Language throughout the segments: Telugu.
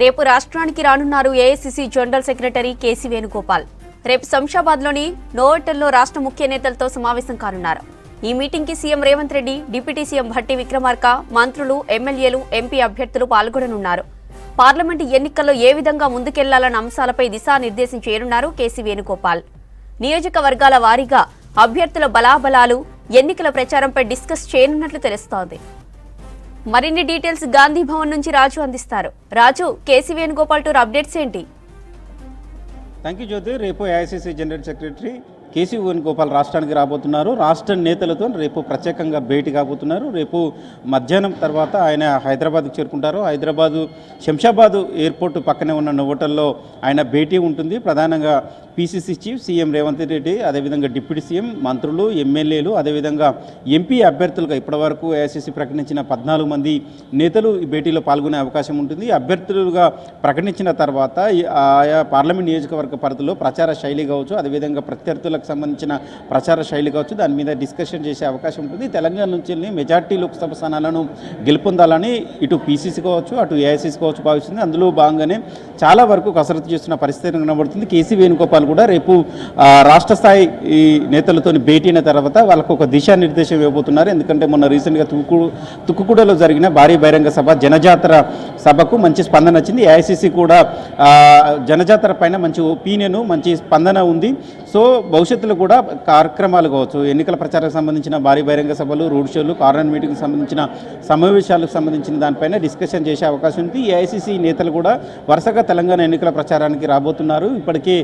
రేపు రాష్ట్రానికి రానున్నారు AICC general secretary KC Venugopal. రేపు శంషాబాద్లోని నోవోటల్లో రాష్ట్ర ముఖ్య నేతలతో సమావేశం కానున్నారు. ఈ మీటింగ్ కి CM Revanth Reddy, deputy CM Bhatti Vikramarka, మంత్రులు, ఎమ్మెల్యేలు, ఎంపీ అభ్యర్థులు పాల్గొననున్నారు. పార్లమెంటు ఎన్నికల్లో ఏ విధంగా ముందుకెళ్లాలన్న అంశాలపై దిశానిర్దేశం చేయనున్నారు కేసీ వేణుగోపాల్. నియోజకవర్గాల వారీగా అభ్యర్థుల బలాబలాలు, ఎన్నికల ప్రచారంపై డిస్కస్ చేయనున్నట్లు తెలుస్తోంది. మరిన్ని డీటెయిల్స్ గాంధీ భవన్ నుంచి రాజు అందిస్తారు. రాజు, కేసీ వేణుగోపాల్ టూర్ అప్డేట్స్ ఏంటి? Thank you Jyothi. రేపు AICC general secretary KC Venugopal రాష్ట్రానికి రాబోతున్నారు. రాష్ట్ర నేతలతో రేపు ప్రత్యేకంగా భేటీ కాబోతున్నారు. రేపు మధ్యాహ్నం తర్వాత ఆయన హైదరాబాద్కు చేరుకుంటారు. హైదరాబాదు శంషాబాద్ ఎయిర్పోర్ట్ పక్కనే ఉన్న నోవోటల్లో ఆయన భేటీ ఉంటుంది. ప్రధానంగా PCC chief CM Revanth Reddy, అదేవిధంగా డిప్యూటీ సీఎం, మంత్రులు, ఎమ్మెల్యేలు, అదేవిధంగా ఎంపీ అభ్యర్థులుగా ఇప్పటివరకు ఏఐసీసీ ప్రకటించిన 14 మంది నేతలు ఈ భేటీలో పాల్గొనే అవకాశం ఉంటుంది. అభ్యర్థులుగా ప్రకటించిన తర్వాత ఆయా పార్లమెంట్ నియోజకవర్గ పరిధిలో ప్రచార శైలి కావచ్చు, అదేవిధంగా ప్రత్యర్థులకు సంబంధించిన ప్రచార శైలి కావచ్చు, దాని మీద డిస్కషన్ చేసే అవకాశం ఉంటుంది. తెలంగాణ నుంచి మెజార్టీ లోక్సభ స్థానాలను గెలుపొందాలని ఇటు పీసీసీ కావచ్చు, అటు ఏఐసీసీ కావచ్చు భావిస్తుంది. అందులో భాగంగానే చాలా వరకు కసరత్తు చేస్తున్న పరిస్థితి కనబడుతుంది. కేసీ వేణుగోపాల్ కూడా రేపు రాష్ట్ర స్థాయి ఈ నేతలతో భేటీ అయిన తర్వాత వాళ్ళకు ఒక దిశానిర్దేశం ఇవ్వబోతున్నారు. ఎందుకంటే మొన్న రీసెంట్గా తుక్కుగూడలో జరిగిన భారీ బహిరంగ సభ, జనజాతర సభకు మంచి స్పందన వచ్చింది. ఏఐసీసీ కూడా జనజాతర పైన మంచి ఒపీనియన్, మంచి స్పందన ఉంది. సో భవిష్యత్తులో కూడా కార్యక్రమాలు కావచ్చు, ఎన్నికల ప్రచారానికి సంబంధించిన భారీ బహిరంగ సభలు, రోడ్ షోలు, కార్నర్ మీటింగ్కి సంబంధించిన సమావేశాలకు సంబంధించిన దానిపైన డిస్కషన్ చేసే అవకాశం ఉంది. ఏఐసీసీ నేతలు కూడా వరుసగా తెలంగాణ ఎన్నికల ప్రచారానికి రాబోతున్నారు. ఇప్పటికే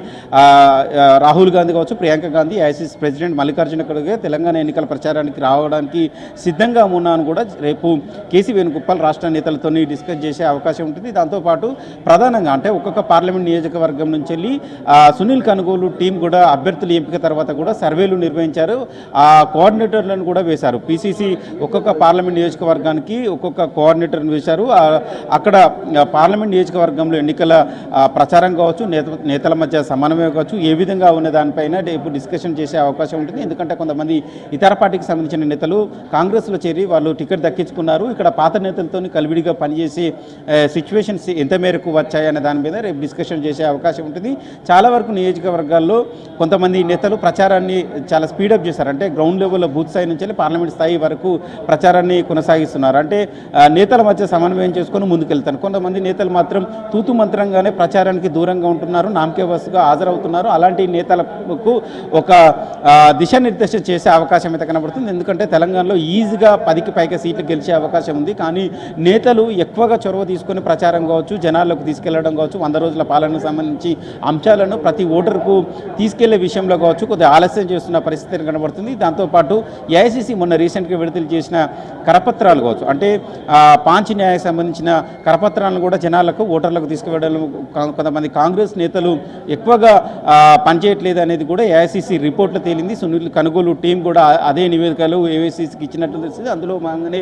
రాహుల్ గాంధీ కావచ్చు, ప్రియాంక గాంధీ, ఏఐసీసీ ప్రెసిడెంట్ మల్లికార్జున ఖర్గే తెలంగాణ ఎన్నికల ప్రచారానికి రావడానికి సిద్ధంగా ఉన్నాను కూడా రేపు కేసీ వేణుగోపాల్ రాష్ట్ర నేతలతో డిస్కస్ చేసే అవకాశం ఉంటుంది. దాంతోపాటు ప్రధానంగా అంటే ఒక్కొక్క పార్లమెంట్ నియోజకవర్గం నుంచి వెళ్ళి సునీల్ కనుగోలు టీం కూడా అభ్యర్థుల ఎంపిక తర్వాత కూడా సర్వేలు నిర్వహించారు. ఆ కోఆర్డినేటర్లను కూడా వేశారు. పీసీసీ ఒక్కొక్క పార్లమెంట్ నియోజకవర్గానికి ఒక్కొక్క కోఆర్డినేటర్ని వేశారు. అక్కడ పార్లమెంట్ నియోజకవర్గంలో ఎన్నికల ప్రచారం కావచ్చు, నేతల మధ్య సమన్వయం కావచ్చు, ఏ విధంగా ఉన్న దానిపైన రేపు డిస్కషన్ చేసే అవకాశం ఉంటుంది. ఎందుకంటే కొంతమంది ఇతర పార్టీకి సంబంధించిన నేతలు కాంగ్రెస్లో చేరి వాళ్ళు టికెట్ దక్కించుకున్నారు. ఇక్కడ పాత నేతలతో కలివిడిగా పనిచేసే సిచ్యువేషన్స్ ఎంత మేరకు వచ్చాయనే దాని మీద రేపు డిస్కషన్ చేసే అవకాశం ఉంటుంది. చాలా వరకు నియోజకవర్గాల్లో కొంతమంది నేతలు ప్రచారాన్ని చాలా స్పీడప్ చేశారు. అంటే గ్రౌండ్ లెవెల్లో బూత్ స్థాయి నుంచి పార్లమెంట్ స్థాయి వరకు ప్రచారాన్ని కొనసాగిస్తున్నారు. అంటే నేతల మధ్య సమన్వయం చేసుకొని ముందుకెళ్తారు. కొంతమంది నేతలు మాత్రం తూతు మంత్రంగానే ప్రచారానికి దూరంగా ఉంటున్నారు, నామకే బస్సుగా హాజరవుతున్నారు. అలాంటి నేతలకు ఒక దిశానిర్దేశం చేసే అవకాశం అయితే కనబడుతుంది. ఎందుకంటే తెలంగాణలో ఈజీగా 10కి పైగా సీట్లు గెలిచే అవకాశం ఉంది. కానీ నేతలు ఎక్కువగా చొరవ తీసుకొని ప్రచారం కావచ్చు, జనాల్లోకి తీసుకెళ్లడం కావచ్చు, 100 రోజుల పాలనకు సంబంధించి అంశాలను ప్రతి ఓటర్కు తీసుకెళ్లే విషయంలో కావచ్చు కొద్దిగా ఆలస్యం చేస్తున్న పరిస్థితి కనబడుతుంది. దాంతోపాటు ఏఐసీసీ మొన్న రీసెంట్గా విడుదల చేసిన కరపత్రాలు కావచ్చు, అంటే పాంచ్ న్యాయానికి సంబంధించిన కరపత్రాలను కూడా జనాలకు, ఓటర్లకు తీసుకువెళ్ళడం కొంతమంది కాంగ్రెస్ నేతలు ఎక్కువగా పనిచేయట్లేదు అనేది కూడా ఏఐసీసీ రిపోర్ట్లో తేలింది. సునీల్ కనుగోలు టీం కూడా అదే నివేదికలు ఏఐసీసీకి ఇచ్చినట్టు తెలిసింది. అందులో భాగంగానే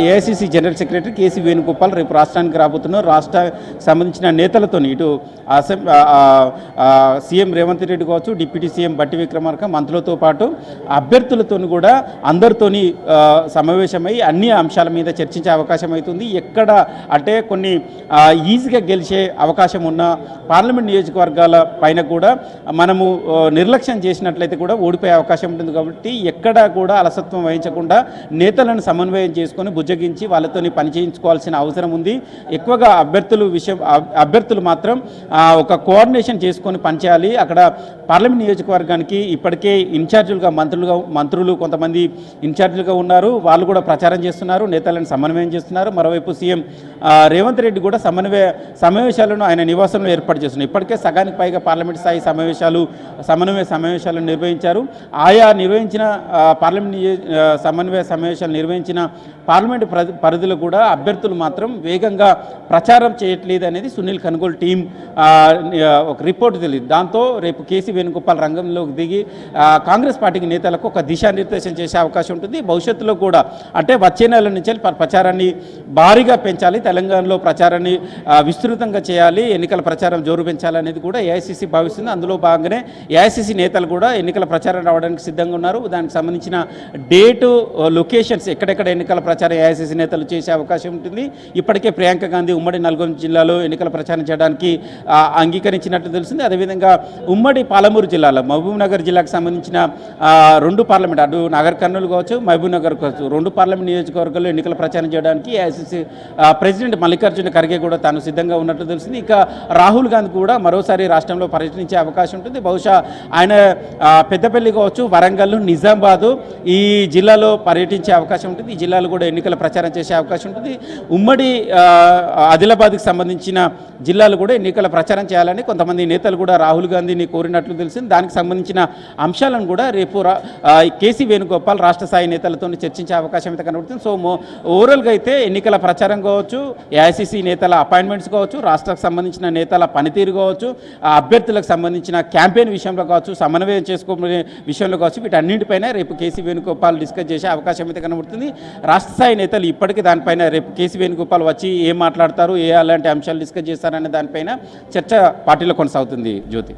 AICC general secretary KC Venugopal రేపు రాష్ట్రానికి రాబోతున్నారు. రాష్ట్ర సంబంధించిన నేతలతో ఇటు సీఎం రేవంత్ రెడ్డి కావచ్చు, డిప్యూటీ సీఎం భట్టి విక్రమార్క, మంత్రులతో పాటు అభ్యర్థులతో కూడా అందరితోని సమావేశమై అన్ని అంశాల మీద చర్చించే అవకాశం అవుతుంది. ఎక్కడ అంటే కొన్ని ఈజీగా గెలిచే అవకాశం ఉన్న పార్లమెంట్ నియోజకవర్గాల పైన కూడా మనము నిర్లక్ష్యం చేసినట్లయితే కూడా ఓడిపోయే అవకాశం ఉంటుంది. కాబట్టి ఎక్కడ కూడా అలసత్వం వహించకుండా నేతలను సమన్వయం చేసుకొని బుజ్జగించి వాళ్ళతో పని చేయించుకోవాల్సిన అవసరం ఉంది. ఎక్కువగా అభ్యర్థులు మాత్రం ఒక కోఆర్డినేషన్ చేసుకొని పనిచేయాలి. అక్కడ పార్లమెంట్ నియోజకవర్గానికి ఇప్పటికే ఇన్ఛార్జీలుగా మంత్రులు కొంతమంది ఇన్ఛార్జీలుగా ఉన్నారు. వాళ్ళు కూడా ప్రచారం చేస్తున్నారు, నేతలను సమన్వయం చేస్తున్నారు. మరోవైపు సీఎం రేవంత్ రెడ్డి కూడా సమావేశాలను ఆయన నివాసంలో ఏర్పాటు చేస్తున్నారు. ఇప్పటికే సగానికి పైగా పార్లమెంట్ స్థాయి సమన్వయ సమావేశాలను నిర్వహించారు. ఆయా నిర్వహించిన పార్లమెంట్ సమన్వయ సమావేశాలు నిర్వహించిన పార్లమెంటు పరిధిలో కూడా అభ్యర్థులు మాత్రం వేగంగా ప్రచారం చేయట్లేదు అనేది సునీల్ కనుగోలు టీం ఒక రిపోర్ట్ తెలియదు. దాంతో రేపు కేసీ వేణుగోపాల్ రంగంలోకి దిగి కాంగ్రెస్ పార్టీకి నేతలకు ఒక దిశానిర్దేశం చేసే అవకాశం ఉంటుంది. భవిష్యత్తులో కూడా అంటే వచ్చే నెల నుంచి ప్రచారాన్ని భారీగా పెంచాలి, తెలంగాణలో ప్రచారాన్ని విస్తృతంగా చేయాలి, ఎన్నికల ప్రచారం జోరు పెంచాలనేది కూడా ఏఐసిసి భావిస్తుంది. అందులో భాగంగానే ఏఐసిసి నేతలు కూడా ఎన్నికల ప్రచారం రావడానికి సిద్ధంగా ఉన్నారు. దానికి సంబంధించిన డేటు, లొకేషన్స్, ఎక్కడెక్కడ ఎన్నికల ప్రచారం ఏఐసిసి నేతలు చేసే అవకాశం ఉంటుంది. ఇప్పటికే ప్రియాంక గాంధీ ఉమ్మడి నల్గొండ జిల్లాలో ఎన్నికల ప్రచారం చేయడానికి అంగీకరించినట్లు తెలిసింది. అదేవిధంగా ఉమ్మడి పాలమూరు జిల్లాలో మహబూబ్ నగర్ జిల్లాకు సంబంధించిన 2 పార్లమెంట్, అటు నగర్ కర్నూలు కావచ్చు, మహబూబ్ నగర్ కావచ్చు, 2 పార్లమెంట్ నియోజకవర్గాల్లో ఎన్నికల ప్రచారం చేయడానికి ఏఐసిసి ప్రెసిడెంట్ మల్లికార్జున ఖర్గే కూడా తాను సిద్ధంగా ఉన్నట్లు తెలిసింది. ఇక రాహుల్ గాంధీ కూడా మరోసారి రాష్ట్రంలో పర్యటించే అవకాశం ఉంటుంది. బహుశా ఆయన పెద్దపల్లి కావచ్చు, వరంగల్, నిజామాబాదు ఈ జిల్లాలో పర్యటించే అవకాశం ఉంటుంది. ఈ జిల్లాలో కూడా ఎన్నికల ప్రచారం చేసే అవకాశం ఉంటుంది. ఉమ్మడి ఆదిలాబాద్కి సంబంధించిన జిల్లాలు కూడా ఎన్నికల ప్రచారం చేయాలని కొంతమంది నేతలు కూడా రాహుల్ గాంధీని కోరినట్లు తెలిసింది. దానికి సంబంధించిన అంశాలను కూడా రేపు కేసీ వేణుగోపాల్ రాష్ట్ర స్థాయి నేతలతో చర్చించే అవకాశం అయితే కనబడుతుంది. సో ఓవరాల్గా అయితే ఎన్నికల ప్రచారం కావచ్చు, ఏఐసిసి నేతల అపాయింట్మెంట్స్ కావచ్చు, రాష్ట్రకు సంబంధించిన నేతల పనితీరు కావచ్చు, అభ్యర్థులకు సంబంధించిన క్యాంపెయిన్ విషయంలో కావచ్చు, సమన్వయం చేసుకోవే విషయంలో కావచ్చు, వీటన్నింటిపైన రేపు కేసీ వేణుగోపాల్ డిస్కస్ చేసే అవకాశం అయితే కనబడుతుంది. రాష్ట్ర స్థాయి నేతలు ఇప్పటికీ దానిపైన రేపు కేసీ వేణుగోపాల్ వచ్చి ఏం మాట్లాడతారు, అలాంటి అంశాలు డిస్కస్ చేస్తారనే దానిపైన చర్చ పార్టీలో కొనసాగుతుంది. జ్యోతి.